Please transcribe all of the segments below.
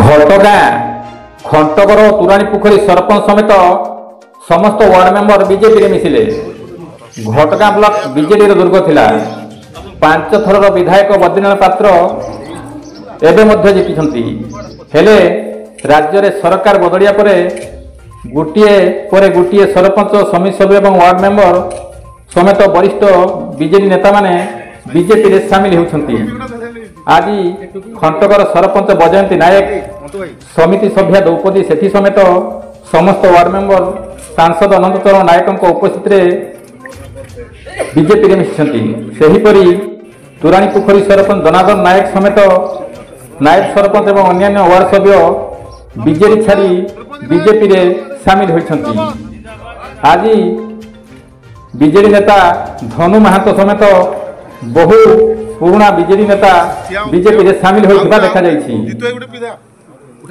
घटगाँ खंटगर तुराणी पोखरी सरपंच समेत समस्त ward member BJP मिसिले। घटगाँ ब्लॉक बीजेडी दुर्ग थिला। 5 थर विधायक बद्रीनाथ पात्र एवं जीति हेले राज्य रे सरकार बदलिया गोटे सरपंच समिति सभ्य और वार्ड मेंबर समेत वरिष्ठ बीजेडी नेता माने बीजेपी रे सामिल होउछंती। आज खंटगर सरपंच बजयंती नायक समिति सभ्या द्रौपदी सेठी समेत समस्त वार्ड मेंबर सांसद अनंतचरण नायक उपस्थित बीजेपी रे मिशिछंती। सेहीपरि तुराणी पोखरी सरपंच जनार्दन नायक समेत नायक सरपंच और अन्य वार्ड सभ्य बीजेडी छाड़ी बीजेपी रे सामिल होइछंती। आज बीजेडी नेता धनु महातो समेत बहु पुराना बीजेडी नेता बीजेपी रे सामिल होइथिबा देखा जायछि।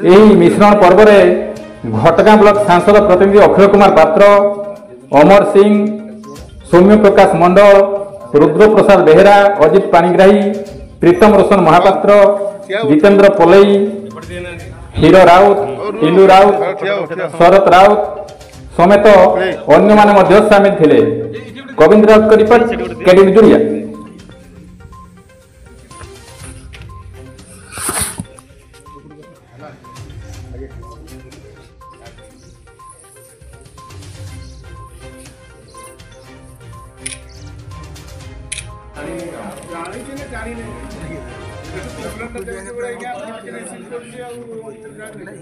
एही मिश्रण पर्व रे घटगाँ ब्लॉक सांसद प्रतिनिधि अक्षय कुमार पात्र, अमर सिंह, सौम्य प्रकाश मंडल, रुद्र प्रसाद बेहेरा, अजित पाणिग्राही, प्रीतम रोशन महापात्र, जितेंद्र पोलई, हीरो राउत, टिलू राउत, शरत राउत समेत अन्य माने सामिल थिले। गोविंद राउत का रिपोर्ट केडीवी जुड़िया। नहीं